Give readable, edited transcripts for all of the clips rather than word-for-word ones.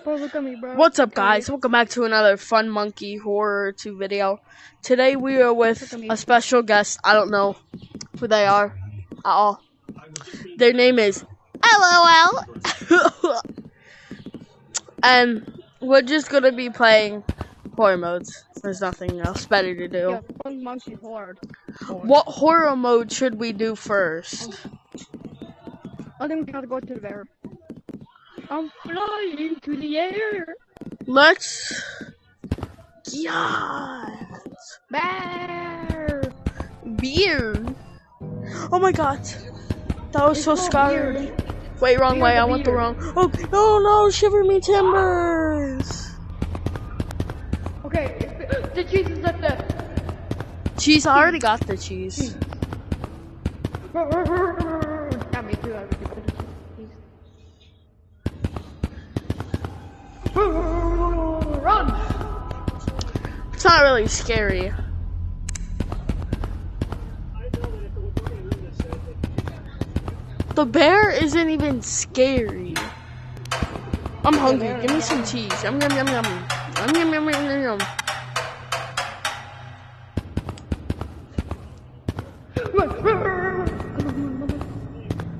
Bro, look at me, bro. What's up, guys? Welcome back to another Fun Monkey Horror 2 video. Today we are with a special guest. I don't know who they are at all. Their name is LOL. And we're just gonna be playing horror modes. There's nothing else better to do. Yeah, Fun Monkey Horror. What horror mode should we do first? I think we gotta go to there. I'm flying to the air. Let's... Yes! Bear. Beer! Oh my god! That was so scary. Beer. Wait, wrong way. I went the wrong... Oh, no, shiver me timbers! Okay, the cheese is at the... Cheese, I already got the cheese. Got me too. Run! It's not really scary. The bear isn't even scary. I'm hungry. Give me some cheese. Yum yum yum yum. Yum yum yum yum yum yum.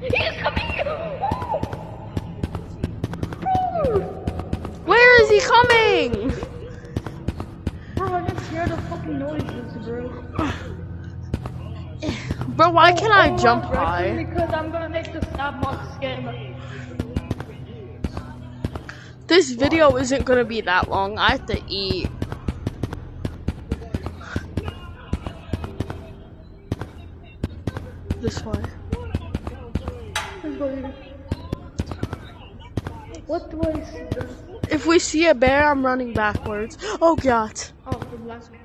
He's coming! Where is he coming? Bro, I just hear the fucking noises, bro. Bro, why can't I jump high? Because I'm gonna make the stab mark skin. This video isn't gonna be that long. I have to eat. This way. Let's go here. What do I see? If we see a bear, I'm running backwards. Oh god. Oh, the last one.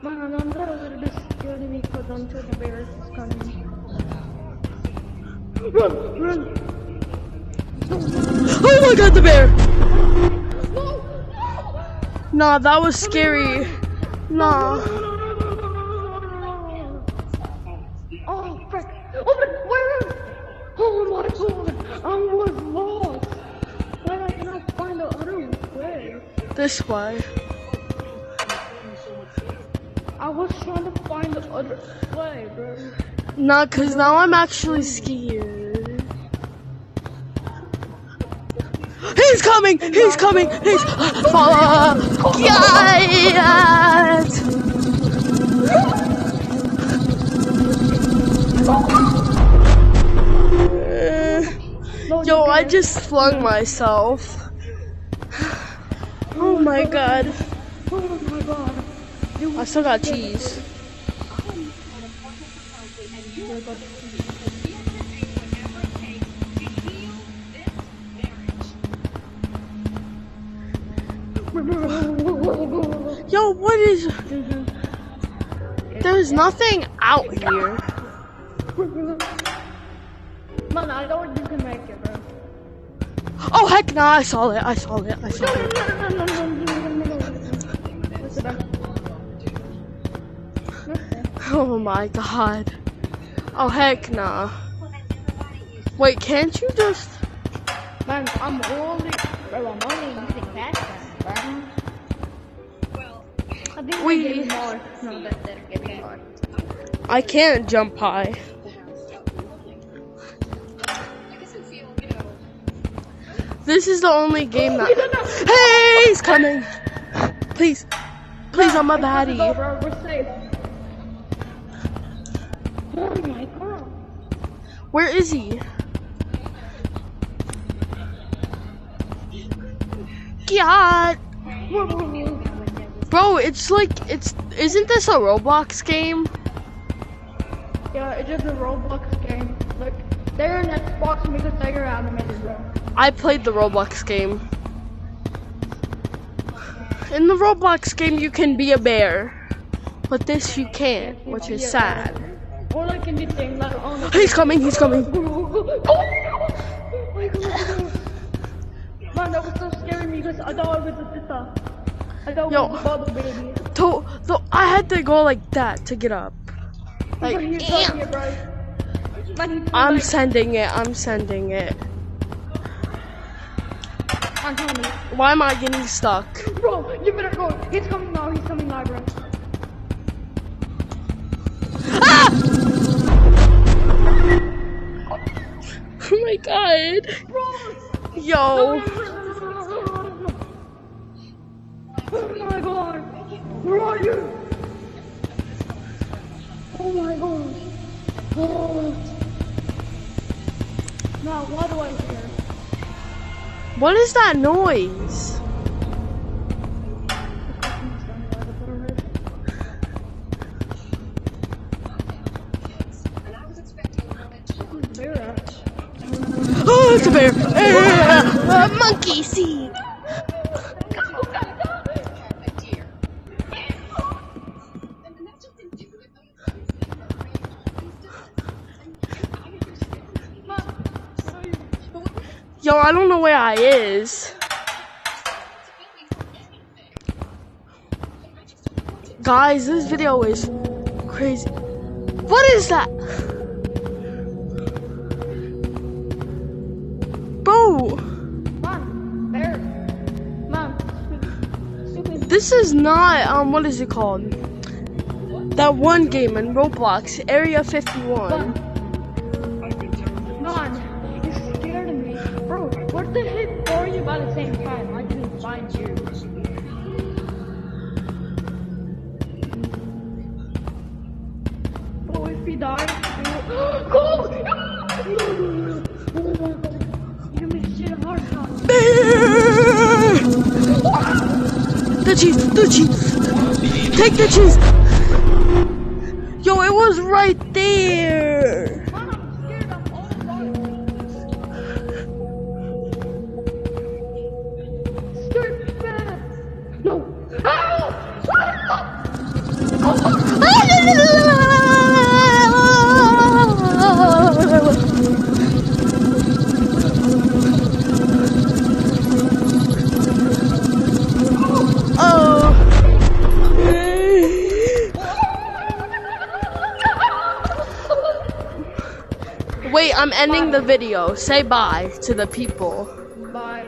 Man, I'm not a little bit scared because I'm sure the bear is coming. Run! Run! Oh my god, the bear! Nah, that was scary. Nah. Oh, frick! Oh, where is? Oh my god! I was lost! Why I cannot find the other way? This way. I was trying to find the other way, bro. Nah, cause now I'm actually scared. He's coming! He's coming! He's yes! Yo, I just flung myself. Oh my god. Oh my god. I still got cheese. Yo, what is... There's nothing out here. Man, I don't think you can make it, bro. Oh heck no, I saw it, I saw it, I saw it. Oh my god. Oh heck nah. Wait, can't you just... Man, I'm only using that gun, bro. I think we get more. No, they're getting more. I can't jump high. This is the only game that... Hey, he's coming! Please. Please, I'm a baddie. We're safe. Oh my god. Where is he? God! Bro, it's like, isn't this a Roblox game? Yeah, it's just a Roblox game. Like, they're an Xbox because they're animated, bro. I played the Roblox game. In the Roblox game, you can be a bear. But this you can't, which is sad. Or like in the thing, like on the... He's coming, he's coming. Oh my god. Man, that was so scary me because I thought it was a sister. I thought it was a bubble baby. I had to go like that to get up. Like, I'm sending it, I'm sending it. I'm telling you. Why am I getting stuck? Bro, you better go. He's coming now. He's coming live, bro. Ah! Oh my god. Bro. Yo. Oh my god. Where are you? Oh my god. Oh. Now, what do I hear? What is that noise? Oh, it's a bear. Monkey see. Yo, I don't know where I is. Guys, this video is crazy. What is that? Bro! Mom, bear. Mom, stupid. This is not, what is it called? That one game in Roblox, Area 51. Mom, you're scared of me. Bro, what the heck are you about the same time? I didn't find you. Bro, if he died, go! Oh my god! You made shit hard time. The cheese! The cheese! Take the cheese! Yo, it was right there! Mom, I'm scared of all of Scared bad. No. Wait, I'm ending the video. Say bye to the people. Bye.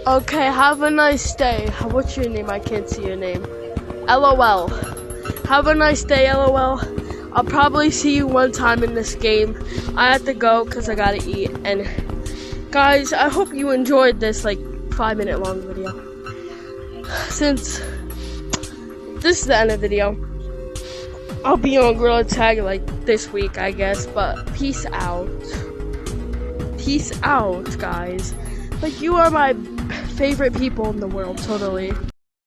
Okay, have a nice day. What's your name? I can't see your name. LOL. Have a nice day, LOL. I'll probably see you one time in this game. I have to go because I gotta eat. And guys, I hope you enjoyed this like 5-minute long video. Since this is the end of the video, I'll be on Gorilla Tag like this week, I guess. But peace out. Peace out, guys. Like, you are my favorite people in the world, totally.